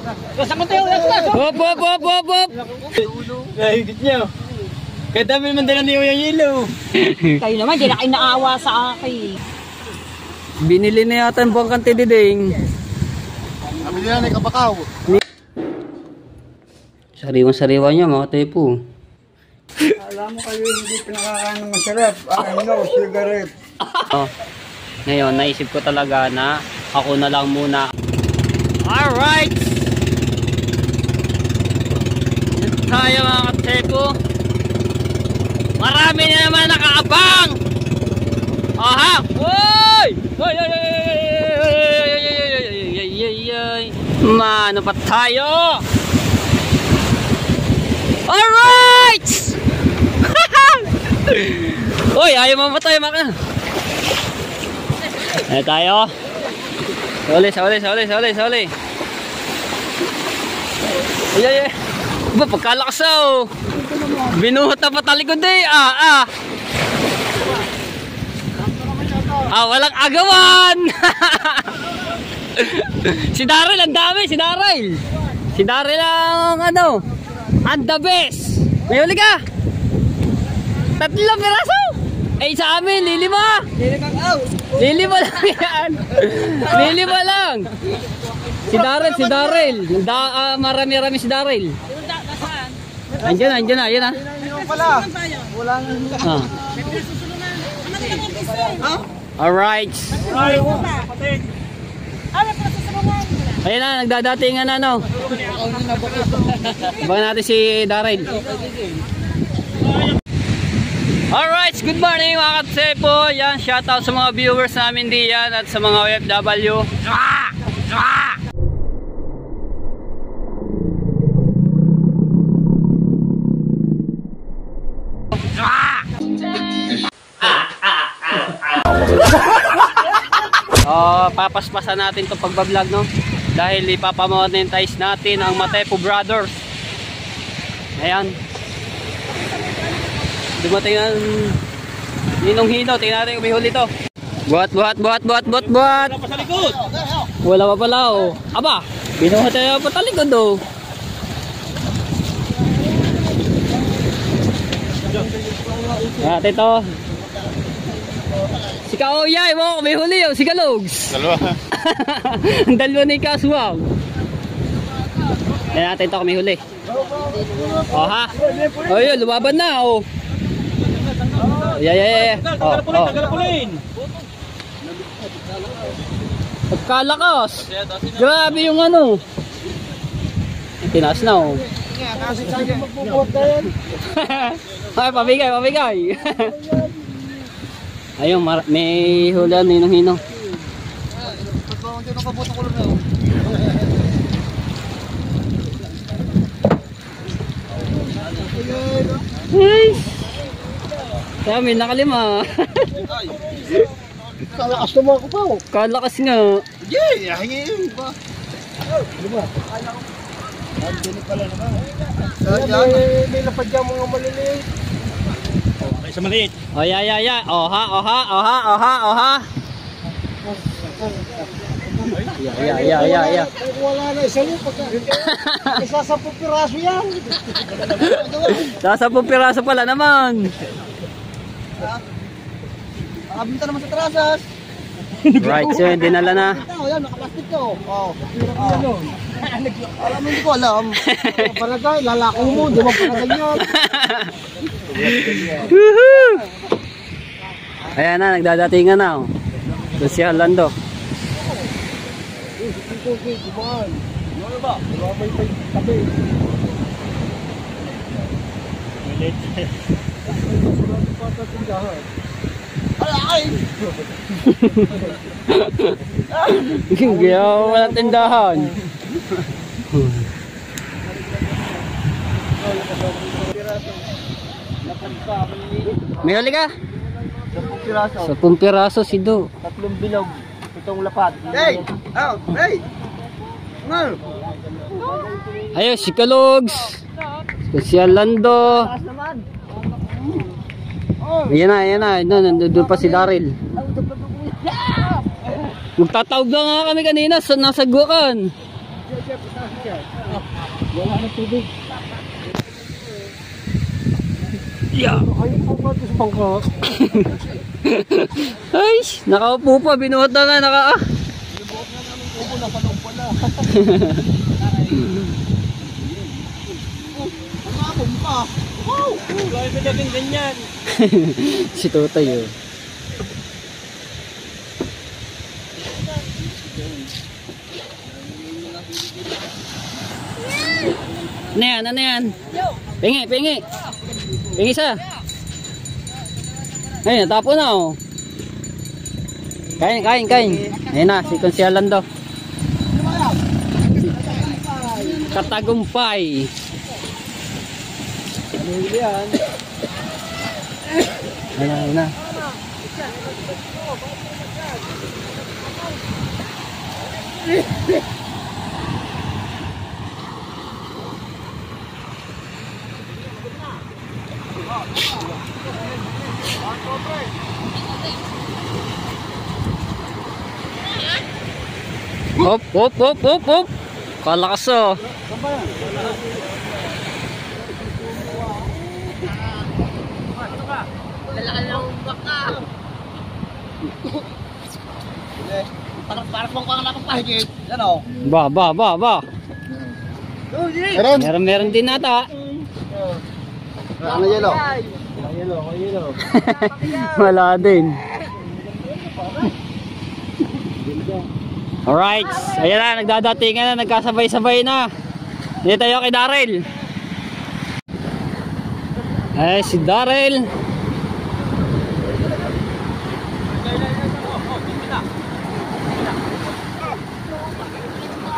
Hop, hop, hop, hop, hop. Nahigit niyo. Kaya dami naman dala niyo yung yelo. Kayo naman, di na kayo naawa sa akin. Binili na yata ang buwang kante diding. Sabi nila na kabakaw. Sariwan-sariwa niya mga tepo. Alam mo kayo hindi pinakakain ng masarap. No, cigarette. Ngayon, naisip ko talaga na ako na lang muna. Alright! Dito tayo mga katepo. Marami na naman nakaabang! Aha! Hoy! Hoy! Mano pa tayo? Alright! Hoy! Ayaw mamatay mga. Ayan tayo. Sali. Ay. Ba, pagkalakas oh. Binuhat na patalikod eh. Walang agawan. Si Daryl, ang dami. Si Daryl ang ano, ang the best. May huli ka? 3 piraso. Eh sa amin, lilima. Lilima lang yan. Lilima lang. Si Daryl. Marami-rami si Daryl. Andiyan na, ayan na. Alright. Ayan na, nagdadatingan na, no. Abangan natin si Daryl. Alright, good morning mga katsepo. Yan, shoutout sa mga viewers namin diyan at sa mga OFW. Papaspasan natin itong pagbablog, no? Dahil ipapamonetize natin ang Matepo Brothers. Ayan. Dumating ang Ninong Hino. Tingnan natin kung may huli to. Buhat. Wala pa sa likod. Wala pa pala oh. Aba, binuhat tayo pa sa likod oh. Ate to. Si Kaoyay mo, may huli oh. Si Kalogs. Dalawa. Ang dalawa na yung kaswag. Tingnan natin to kung may huli. Oh ha. Oh yun, lumaban na oh. Yeah. Pagkalakas. Grabe yung ano. Tinaas na oh. Ay, pabigay. Ayun, may hulan Ninong-Hino. Hey! Kami nakalima. Kalakas naman ako pa oh. Kalakas nga. Yeah, hingin ba? Diba? Andun pala naman. May lapad dyan mga maliliit. Okay, sa maliit. Oh, yeah. Oha. Yeah. Wala na isa yun. Isa 10 piraso yan. Sa 10 piraso pala naman. Nakabinta naman sa trasas. Right, so dinala na. Yan, nakaplastic ko. Alam mo, hindi ko alam. Palagay, lalako mo, di mo panaganyan. Ayan na, nagdadatingan na. Doon si Orlando. Ano ba? May tabi. Ay! Kaya walang tindahan. May huli ka? 10 piraso. 10 piraso si Do. 3 bilog. 7 lapad. Hey! Mal! Ayun, si Kalogs. Si Orlando. Ayan na. Nandun pa si Daryl. Magtatawag lang nga kami kanina sa nasa guwakan. Wala na tubig. Yeah. Ay, ako ba ito sa bangka? Ay, nakaupo pa, binuhat na nga, Binubuhat na namin upo na panong pala. Umapon pa. Wow! Gawin mo natin ganyan. Si Totoy oh. Ano yan? Ano yan? Pingi, pingi. Pingi sa. Ayun, natapo na oh. Kain, kain, kain. Ayun na, si Konsyalan daw. Katagumpay. Ano yan? Ayun na, ayun na. Hop, hop, hop, hop, hop. Kalakas oh. Parang kung kang napapahigit. Yan o. Ba, ba, ba, ba. Meron. Meron din nata. Ano yelo? Yelo, yelo. Wala din. Alright, ayan na, nagdadatingan na, nagkasabay-sabay na. Dito tayo kay Daryl. Ay, si Daryl.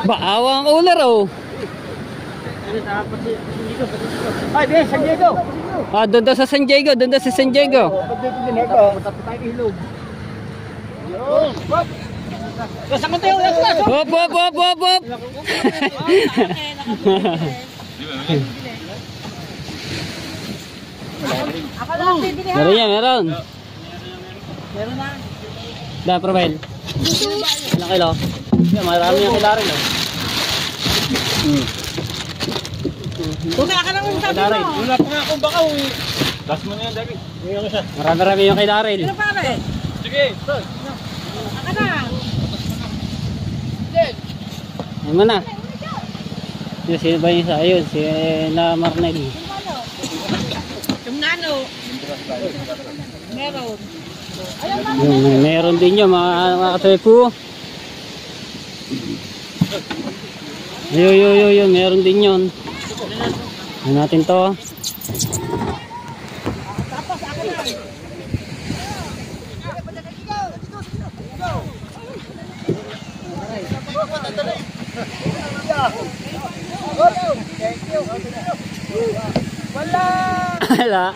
Baawa ang ular oh. Ay, di, San Diego. Ah, doon daw sa San Diego, doon daw sa San Diego. Ba't dito din ito? Tapos tayo ilog. Yun. Kasama tayo, kasama. Hop, hop, hop, hop, hop. Meron yan, meron. Meron na. Da, profile. Ilang kilo? Yeah, marami yung kila rin. Tumaya ka lang yung sabi Daryl. mo. Wala pa nga akong bakaw eh. Gas mo na yan, David. Marami yung kay Daryl. Ano pa ba eh? Sige, tol. Aka na. Ayun mo na. Yung sino ba yung isa? Ayun, si na Marnel. Yung nano. Meron. Yung, meron din yun, mga katepo. Yo, meron din yun. Ano natin to? Wala.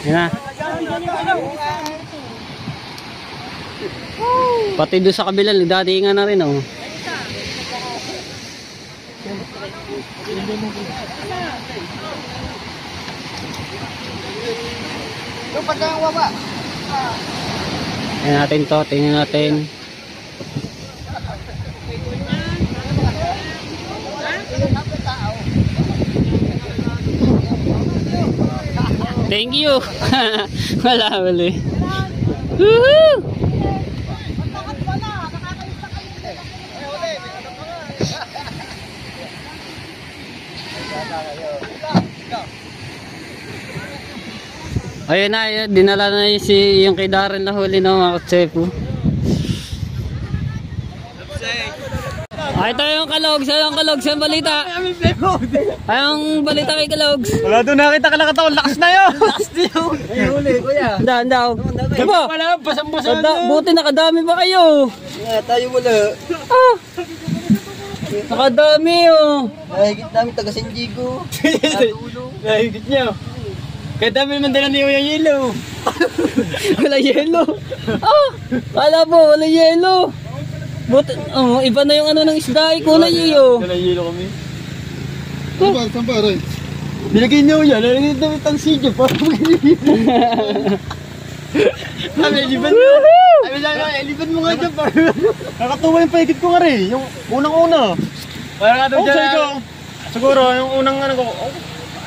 Yan na. Pati doon sa kabila, nagdatingan na rin oh. Yung pagkang waba. Tingnan natin to, tingnan natin. Thank you. Wala. Woohoo! Ayun na, ayun, dinala na yung kay Daryl na huli na mga kutsepo. Ay, ito yung Kalogs, yung Kalogs, yung balita. Ay, yung balita kay Kalogs. Wala doon nakita ka nakataon. Lakas na yun. Lakas na yun. Ay, huli, kuya. Daan daw. Diba? Wala, basang-basang. Buti nakadami ba kayo? Tayo wala. Ah! Nakadami oh. Nahigit namin taga San Diego. Nahigit niya. Kaya dami naman dala niyo yung yelo. Wala yelo. Ah! Wala po, wala yelo. Buti, oh, iba na yung ano ng isda, kulay iyo. Dala yelo kami. Saan ba, Ray? Nilagay niyo yan. Nilagay niyo itang sidyo. Parang sabi, liban mo. Sabi lang, liban mo nga dyan. Nakatuwa yung paigit ko nga rin. Yung unang-una. Parang nga daw dyan. Siguro, yung unang ano ko.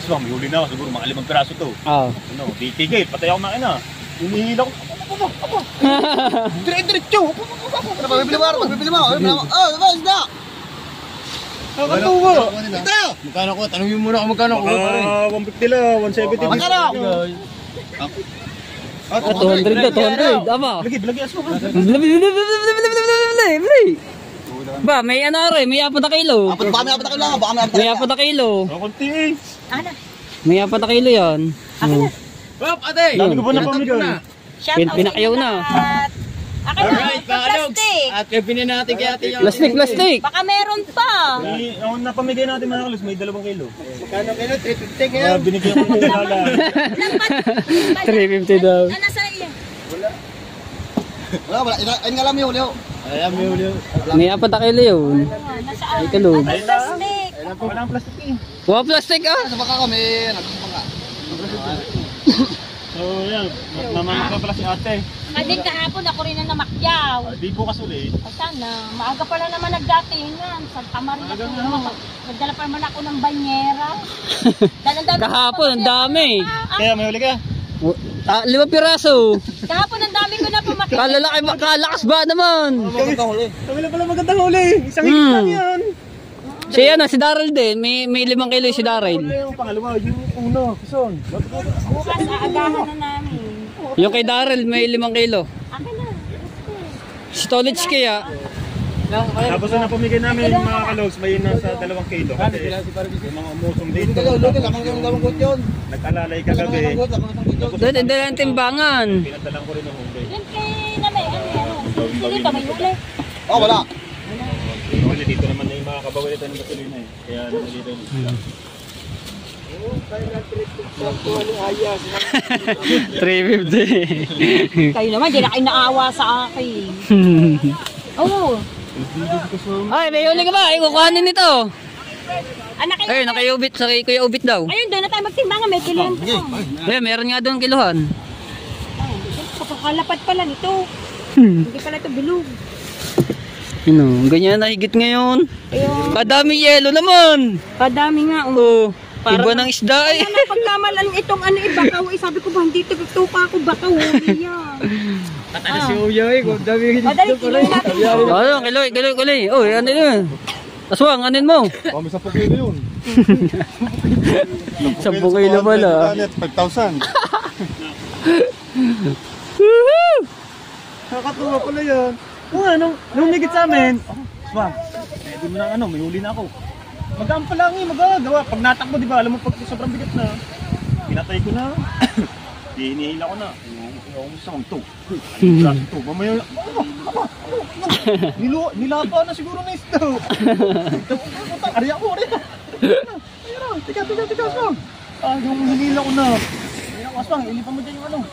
Aswang, may huli na ako. Siguro mga 5 piraso to. Oo. Ano, titigil. Patay ako makina. Hinihila ko. Dire-diretso. Magbibili mo. Oh, diba, isda. Nakatuwa. Ito! Magkano ko? Tanongin muna kung magkano ko. 150 lang, 170. Magkano? Ah, 200 na, 200. Ama. Lagi aso ka. Ba, may ano rin, may 4 na kilo. Baka may 4 na kilo lang. Baka may 4 na kilo. May 4 na kilo. Kunti eh. Ana. May 4 na kilo yan. Wap, ate! Dami ko ba na pamigay? Shout out Pinakayaw na. Akin na, plastic. At pinin natin kay ate yung... Plastic. Baka meron pa. Yung napamigay natin mga kalos, may 2 kilo. Magkano kilo? 350 ngayon. Binigyan ko ng dala. 350 daw. Ano sa iyo? Wala. Ayun nga lang yung huli. Ayan, may huli. May 4 na kilo yun. Nasaan? May kalog. Ano plastic? Walang plastic eh. Wow, plastic ah. Sa baka kami, nagpapanga. So yan, mamamagay pala si ate. Kading kahapon ako rin na namakyaw. Di bukas ulit. Ay sana, maaga pala naman nagdatingan. Santa Maria ko naman. Nagdala pa naman ako ng banyera. Kahapon, ang dami. Kaya may huli ka? 5 piraso. Kahapon ang dami ko na pumakyaw. Kalakas ba naman? Magandang huli. Kami lang pala magandang huli. Isang higit lang yan. Si Daryl din, may 5 kilo si Daryl. Yung pangalawa, yung uno, kuson. Bukas aagahan na namin. Yung kay Daryl, may 5 kilo. Akin na. Si Tolits kaya. Tapos na napamigay namin mga kalogs, may nasa 2 kilo. Kasi yung mga umusong dito. Nag-alalay kagabi. Doon, hindi lang timbangan. Pinadalang ko rin ng huli. Yan kay na may ano. Hindi ba may huli? Oh, wala. Wala dito naman na yung mga kabawalita ng gasolina eh. Kaya nandito yun. 350. Kayo naman, di na kayo naawa sa akin. Oo. Ay, may huli ka ba? Ay, kukuhanin nito. Anak kayo. Ay, nakayubit sa Kuya Ubit daw. Ayun, doon na tayo magtimbangan. May kiluhan pa. Ay, meron nga doon kiluhan. Kakalapat pala nito. Hindi pala ito bilog. Ganyan na higit ngayon. Ayun. Kadami yelo naman. Kadami nga. Oh, iba ng isda eh. Ano pagkamalan itong ano ibakaw. Sabi ko ba, hindi tupa ako bakaw. Huli yan. Tatala si Uya eh. Kung dami Madali, kiluhan natin. Ano, kiloy. Oh, ano yun? Aswang, anin mo? Kami sa pagkilo yun. 10 kilo pala. 5,000. Nakakatuwa pala yan. Kung nung higit sa amin, Swang, pwede mo na may huli na ako. Magaan pa lang magagawa. Pag natakbo, di ba, alam mo pag sobrang bigat na, pinatay ko na. Hinihila ko na. Yung isang ito. Ano ito? Mamaya, nilapa na siguro na ito. Ari ako, ari. Tika, Swang. Yung hinihila ko na. Swang, ilipan mo dyan yung ano.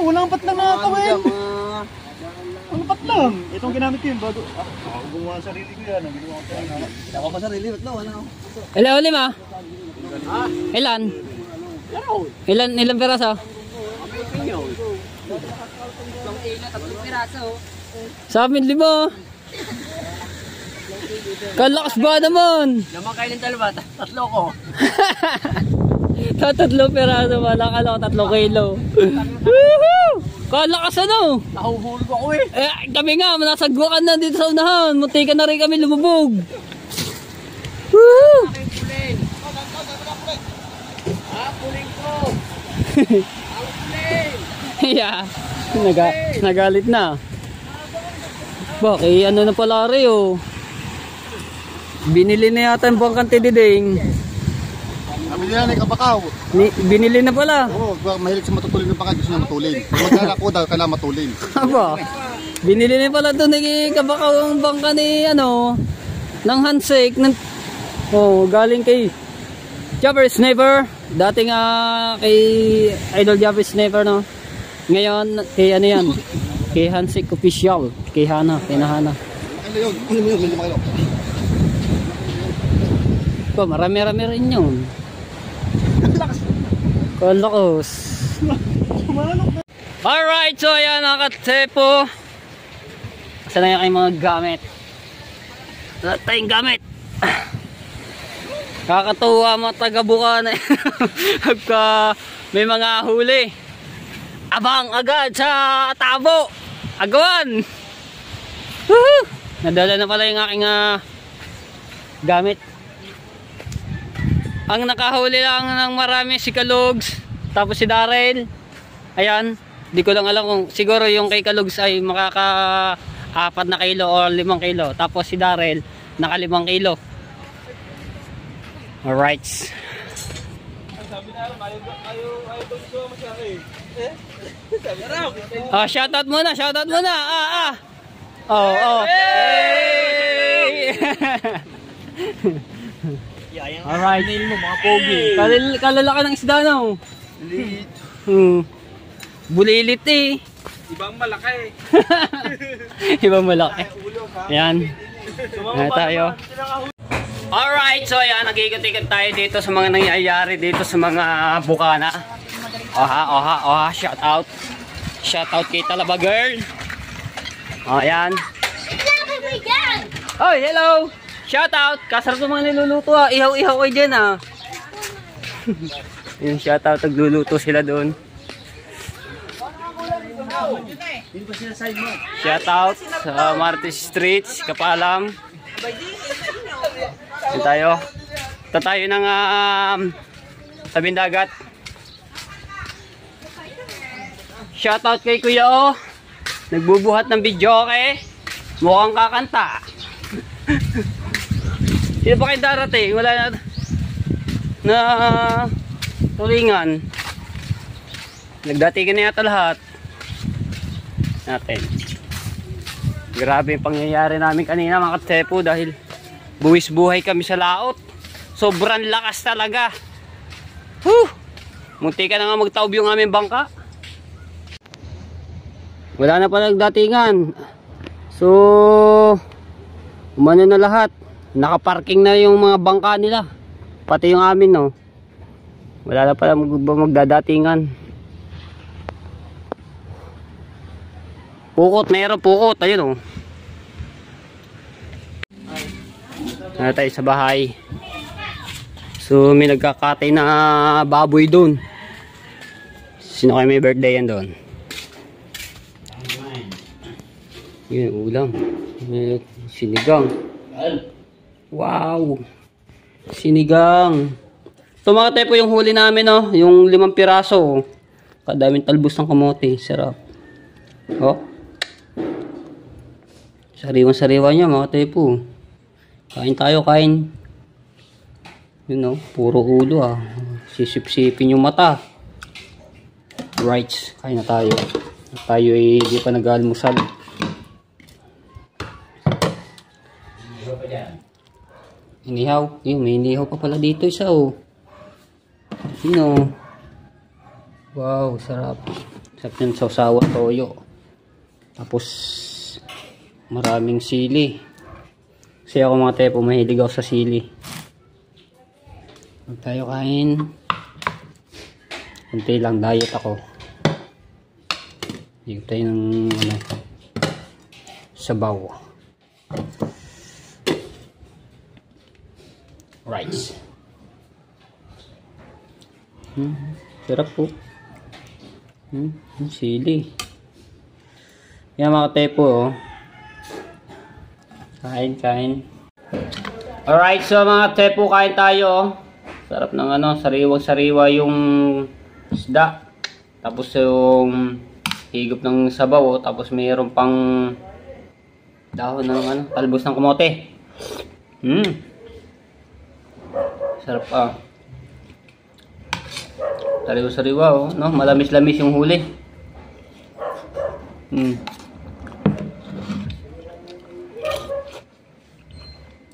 Walang pat lang nakakawin. Walang pat lang. Itong ginamit ko yun bago. Ako gumawa sa sarili ko yan. Ako pa sarili. Ba't na? Ilan ulit ma? Ilan? Ilan piraso? Sa amin 5. Kalakas ba naman? Naman kayo ng 2, 3 ko. 3 piraso wala ka lang 3 kilo. Woohoo! Kalakas ano? Nahuhuli ko ako eh. Kami nga, nasagwakan na dito sa unahan. Munti ka na rin kami lumubog. Woohoo! Puling ko. Yeah. Nagalit na. Bakit? Ano na pala rin oh. Binili na yata yung bangkang tididing. Binili na yung kabakaw. Binili na pala. Oo, mahilig sa matutulin ng bangka. Gusto niya matulin. Magkala ko daw, kailangan matulin. Aba, binili na pala ito ni kabakaw ang bangka ni ng handshake. Galing kay Jumper Sniper. Dating kay Idol Jumper Sniper no. Ngayon kay yan? Kay handshake official. Kay Hana, kay Nahana. Ano yun? Ano yun? 5 kilo. Pa, marami-rami rin yun. Kalakos. Alright, so ayan mga katsepo. Saan na yung mga gamit? Wala tayong gamit. Kakatuwa mga taga-Bukana. Pagka may mga huli, abang agad sa tabo. Agawan. Woohoo! Nadala na pala yung aking gamit. Ang nakahuli lang ng marami si Kalugs, tapos si Darrell. Ayan, di ko lang alam kung siguro yung kay Kalugs ay makaka 4 na kilo o 5 kilo. Tapos si Darrell naka 5 kilo. Alright. Sabi na alam, ayaw ko masyari. Shoutout muna. Oh. Hey! Alright. Nail mo mga pogi. Kalalaki ng isda no. Liit. Bulilit eh. Ibang malaki. Ibang malaki. Yan. Yan tayo. Alright, so yan, nag-ikot-ikot tayo dito sa mga nangyayari dito sa mga Bukana. Oha, shout out. Shout out kay Talaba Girl. Ayan. Oh, hello. Shout out. Kasarap ng mga niluluto ah. Ihaw-ihaw kayo dyan ah. Yung shout out, nagluluto sila doon. Shout out sa Martes Streets, Kapalam. Yan tayo. Ito tayo ng tabing dagat. Shout out kay Kuya O. Nagbubuhat ng video, okay? Mukhang kakanta. Sino pa kayo darating? Wala na tulingan. Nagdatingan na yata lahat natin. Grabe yung pangyayari namin kanina mga katsepo dahil buwis buhay kami sa laot. Sobrang lakas talaga. Munti ka na nga magtaob yung aming bangka. Wala na pa nagdatingan. So umano na lahat. Nakaparking na yung mga bangka nila. Pati yung amin no. Wala na pala magdadatingan. Pukot, mayroon pukot. Ayun oh. Na tayo sa bahay. So may nagkakatay na baboy doon. Sino kayo may birthday yan doon? Yun, ulam. Sinigang. Wow. Sinigang. Ito mga tepo yung huli namin oh. Yung 5 piraso oh. Kadaming talbos ng kamote. Sarap. Oh. Sariwan-sariwa niya mga tepo. Kain tayo, kain. Yun know, puro ulo ah. Sisip-sipin yung mata. Right, kain na tayo. Tayo ay di pa nag-almusal. Inihaw. Yun, may inihaw pa pala dito isa oh. Yun oh. Wow, sarap. Sarap yung sausawa toyo. Tapos maraming sili. Kasi ako mga tepo, mahilig ako sa sili. Huwag tayo kain. Kunti lang, diet ako. Higit tayo ng sabaw. Rice. Sarap po. Sili. Yan mga tepo oh. Kain. Alright, so mga tepo, kain tayo. Sarap ng sariwang-sariwa yung isda. Tapos yung higop ng sabaw. Tapos mayroon pang dahon ng talbos ng kamote. Sarap ah. Sariwa-sariwa oh, no? Malamis-lamis yung huli.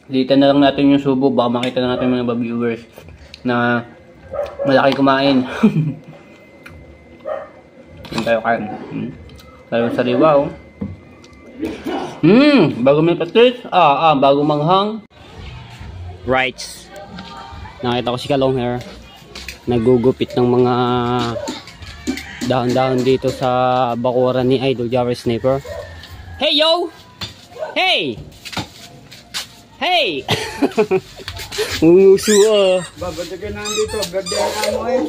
Dito na lang natin yung subo, baka makita na natin mga viewers na malaki kumain. Yan tayo kain. Sariwa oh. Bago may patis, bago manghang. Rights. Nakita ko si Kalong Hair. Nagugupit ng mga dahon-dahon dito sa bakuran ni Idol Java Sniper. Hey yo! Hey! Hey! Umuso ah. Babadagan na dito, birthday na mo eh.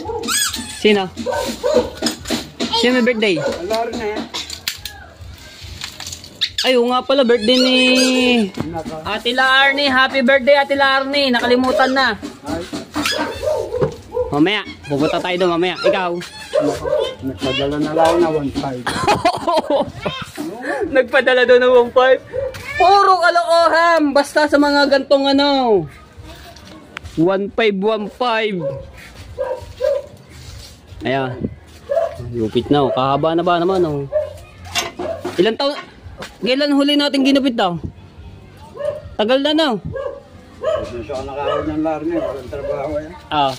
Sino? Sino may birthday? Alar na eh. Ay, oo nga pala, birthday ni Ate Larnie. Happy birthday, Ate Larnie. Nakalimutan na. Mamaya, pupunta tayo doon mamaya. Ikaw? Nagpadala na lang na 1.5. Nagpadala doon ng 1.5. Puro kalokohan. Basta sa mga gantong ano. 1.5. Ayan. Lupit na oh. Kahaba na ba naman oh. Ilan taon? Kailan huli natin ginupit daw? Tagal na no? Hindi siya nakahawag ng Larne, walang trabaho yan. Ah.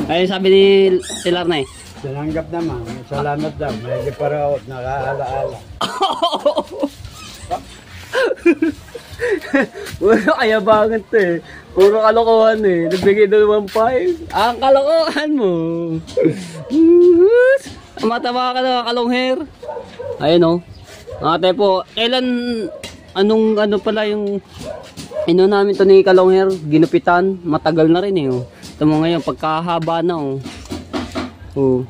Ayun sabi ni Larne. Sinanggap naman, salamat daw, may giparaot, nakaalaala. Wala kaya banget eh. Puro kalokohan eh. Nagbigay doon 1.5. Ang kalokohan mo. Mataba ka na Kalong Hair. Ayun oh. Ate po, kailan anong ano pala yung namin to ni Kalong Hair, ginupitan, matagal na rin eh oh. Ito mo ngayon pagkahaba na oh. Oh.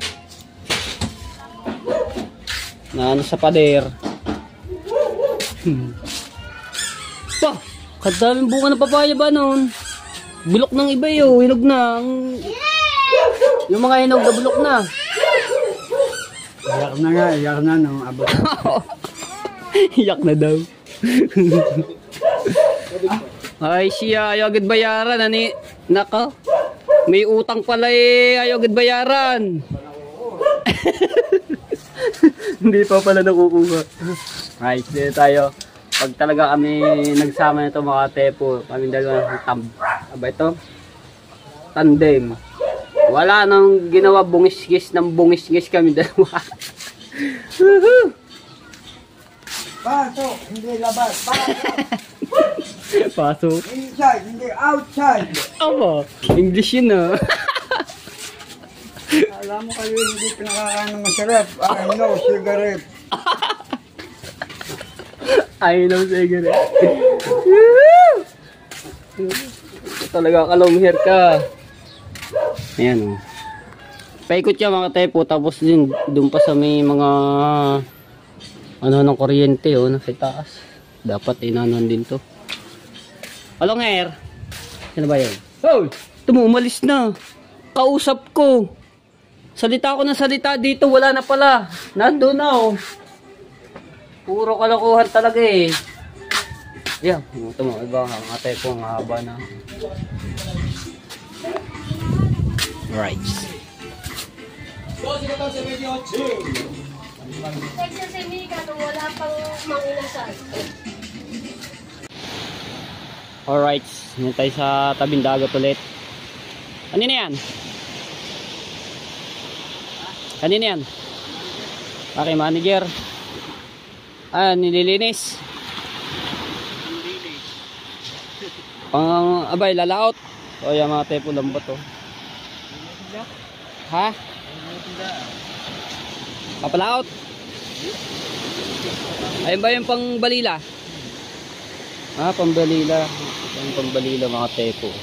Na ano sa pader. Pa, kadaming bunga ng papaya ba noon? Bulok ng iba yun, hinog na. Yung mga hinog na bulok na. Iyak na nga, iyak na nung abot. Iyak na daw. Ay siya, ayaw agad bayaran. Ani, naka, may utang pala eh, ayaw agad bayaran. Hindi pa pala nakukuha. Right, dito tayo. Pag talaga kami nagsama nito mga tepo, kami dalawa aba ito, tandem. Wala nang ginawa, bungis-gis ng bungis-gis kami dalawa. Pasok, hindi labas. Pasok. Pasok. Inside, hindi outside. Aba, English yun ah. Alam mo kayo, hindi pinakakain ng masarap. I know, cigarette. I know, cigarette. Talaga Kalong Hair ka. Ayan oh. Paikot siya mga tepo, tapos din doon pa sa may mga ano ng kuryente oh, nasa taas. Dapat inanon din to. Kalong Hair. Sino ba yun? Oh, ito mo, umalis na. Kausap ko. Salita ko ng salita dito, wala na pala. Nandun na oh. Puro kalokohan talaga eh. Yan, ito mo, iba nga tepo, ang haba na. Right. Alright, yan tayo sa tabing dagat ulit. Kanina yan? Kanina yan? Okay, manager. Ah, nililinis. Pang abay, lalaot. O yan mga tepo, lambat oh. Ha? Papalaot. Ayun ba yung pang balila? Ah, pang balila. Yung pang balila mga tepo.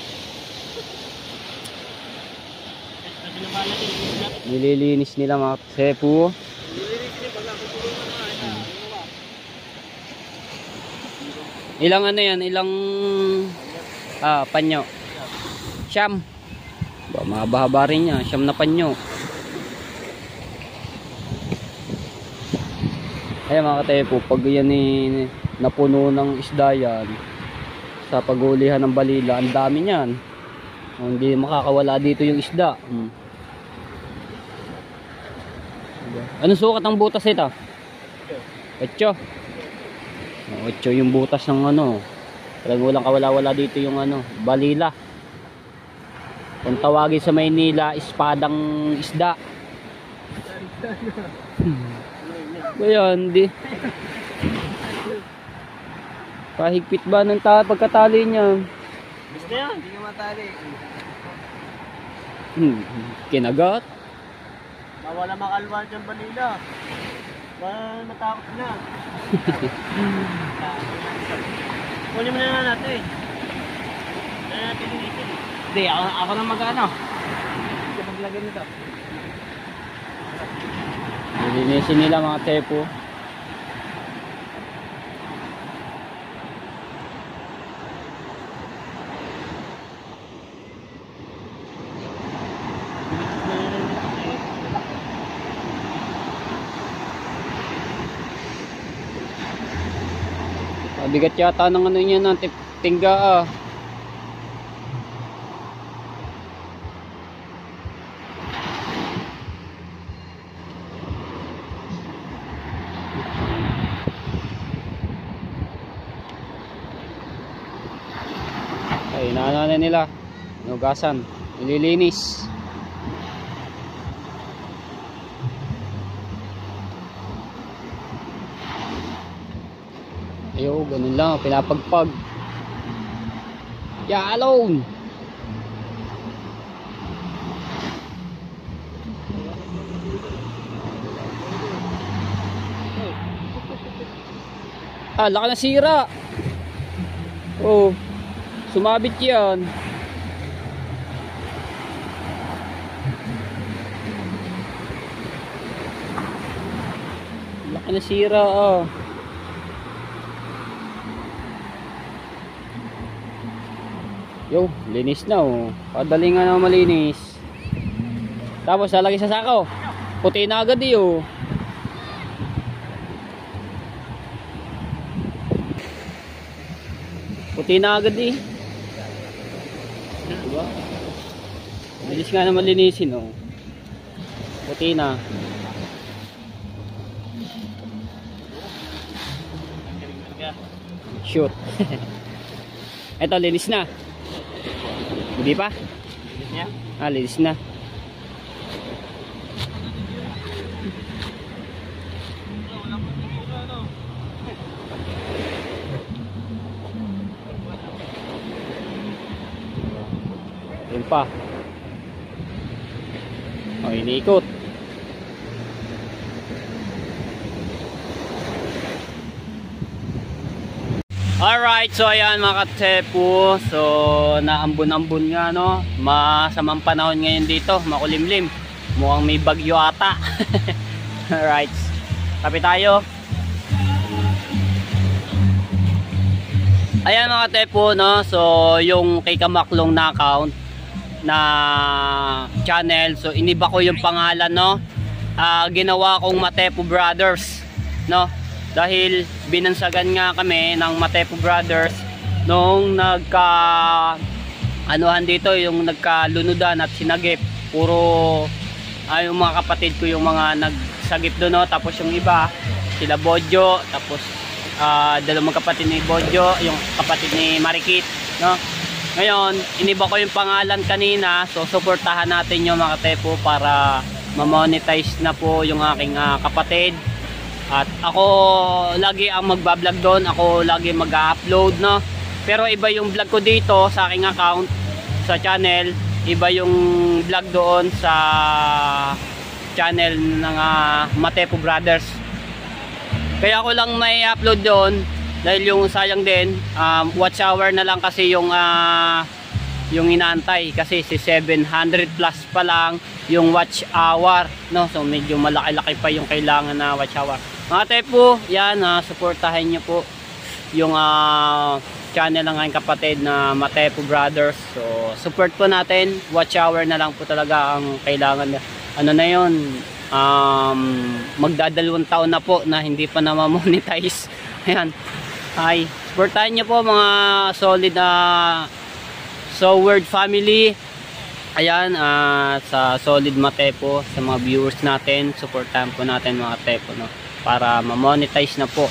Nililinis nila mga tepo. Ilang ano yan? Ilang panyo? Siyam. Mahaba-haba rin niya. Siyam na panyo. Ayan mga katepo, pag yan napuno ng isda yan, sa paghulihan ng balila, ang dami niyan. Hindi makakawala dito yung isda. Anong sukat ang butas ito? 8. 8 yung butas ng ano. Talagang walang kawala-wala dito yung ano, balila. Kung tawagin sa Maynila, espadang isda. Ngayon, di. Pahigpit ba ng pagkatali niya? Gusto yan? Hindi ka matali. Kinagat. Nawala makalwa dyan balila. Matakot na. Kunin mo na natin. Ano natin dinitin? Hindi, ako na mag-ano. Hindi ka maglagay nito. Nilinisin nila mga tepo. Bigat yata ng ano niya ng tingga ah. Ay, inaano na nila. Nugasan. Nililinis. Ayo, ganun lang, pinapagpag. Yeah, alone. Ah, laki na sira. Oh, sumabit yan. Laki na sira ah. Yo, linis na oh. Padali nga na malinis. Tapos lalagay sa sako. Puti na agad oh. Puti na agad eh. Diba? Bilis nga na malinisin oh. Puti na. Shoot. Eto, linis na. Hindi pa? Linis niya? Ah, linis na. Yun pa. O, iniikot. Alright, so ayan mga katepo. So naambon-ambon nga no. Masamang panahon ngayon dito, makulimlim. Mukhang may bagyo ata. Alright, tabi tayo. Ayan mga katepo no. So yung kay Kamaklong na account na channel, so iniba ko yung pangalan no. Ginawa kong Matepo Brothers no. Dahil binansagan nga kami ng Matepo Brothers nung anuhan dito, yung nagkalunudan at sinagip. Puro yung mga kapatid ko yung mga nagsagip doon no? Tapos yung iba sila Bodjo, tapos dalawang kapatid ni Bodjo, yung kapatid ni Marikit no? Ngayon iniba ko yung pangalan kanina, so suportahan natin yung mga Tepo para ma-monetize na po yung aking kapatid. At ako lagi ang magbablog doon, ako lagi mag-upload no. Pero iba yung vlog ko dito sa aking account sa channel, iba yung vlog doon sa channel ng Matepo Brothers. Kaya ako lang may upload doon dahil yung sayang din, watch hour na lang kasi yung inaantay kasi si 700 plus pa lang yung watch hour no. So medyo malaki-laki pa yung kailangan na watch hour. Mga Tepo, yan, supportahan nyo po yung channel ng aking kapatid na Matepo Brothers. So support po natin, watch hour na lang po talaga ang kailangan. Ano na yun, magdadalawang taon na po na hindi pa na ma-monetize. Ayan, hi, supportahan nyo po mga solid na Soward family. Ayan, sa solid Matepo, sa mga viewers natin, supportahan po natin mga Tepo no, para ma-monetize na po.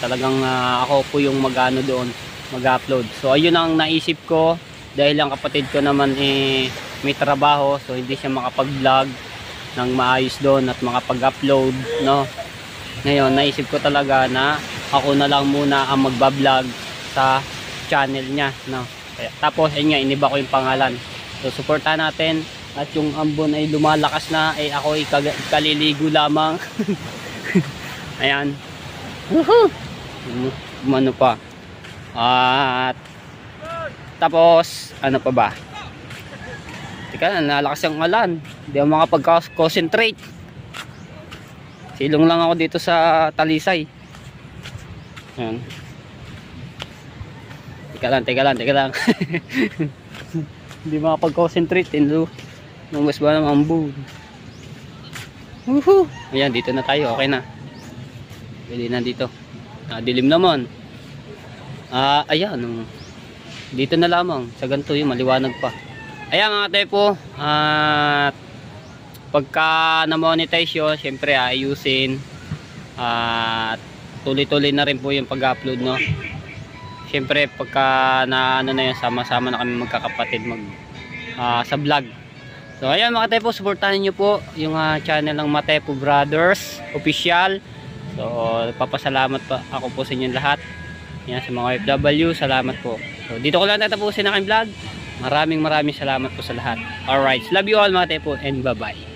Talagang ako po yung mag-ano doon, mag-upload. So ayun ang naisip ko dahil ang kapatid ko naman may trabaho, so hindi siya makapag-vlog ng maayos doon at makapag-upload no. Ngayon naisip ko talaga na ako na lang muna ang magba-vlog sa channel niya no. Kaya, tapos ayun nga, iniba ko yung pangalan. So supportahan natin At yung ambon ay lumalakas na, ay ako ay kaliligo lamang. Ayan. Ano pa? At tapos, ano pa ba? Teka, nalakas yung ulan. Hindi ako makapag-concentrate. Silong lang ako dito sa Talisay. Ayan. Teka lang. Hindi makapag-concentrate. Numas ba ng ambon? Ayan, dito na tayo. Okay na. Pwede na dito. Dilim naman. Ayan. Dito na lamang. Sa ganito yung maliwanag pa. Ayan mga tepo. At pagka na-monetize yun, syempre ayusin. At tuloy-tuloy na rin po yung pag-upload, no. Syempre pagka na ano na yun, sama-sama na kami magkakapatid sa vlog. So ayan mga tepo, supportahan nyo po yung channel ng Matepo Brothers Official. So papasalamat pa ako po sa inyong lahat. Yan, sa mga FW, salamat po. So dito ko lang tatapusin ang aking vlog. Maraming salamat po sa lahat. Alright, love you all mga tepo and bye bye.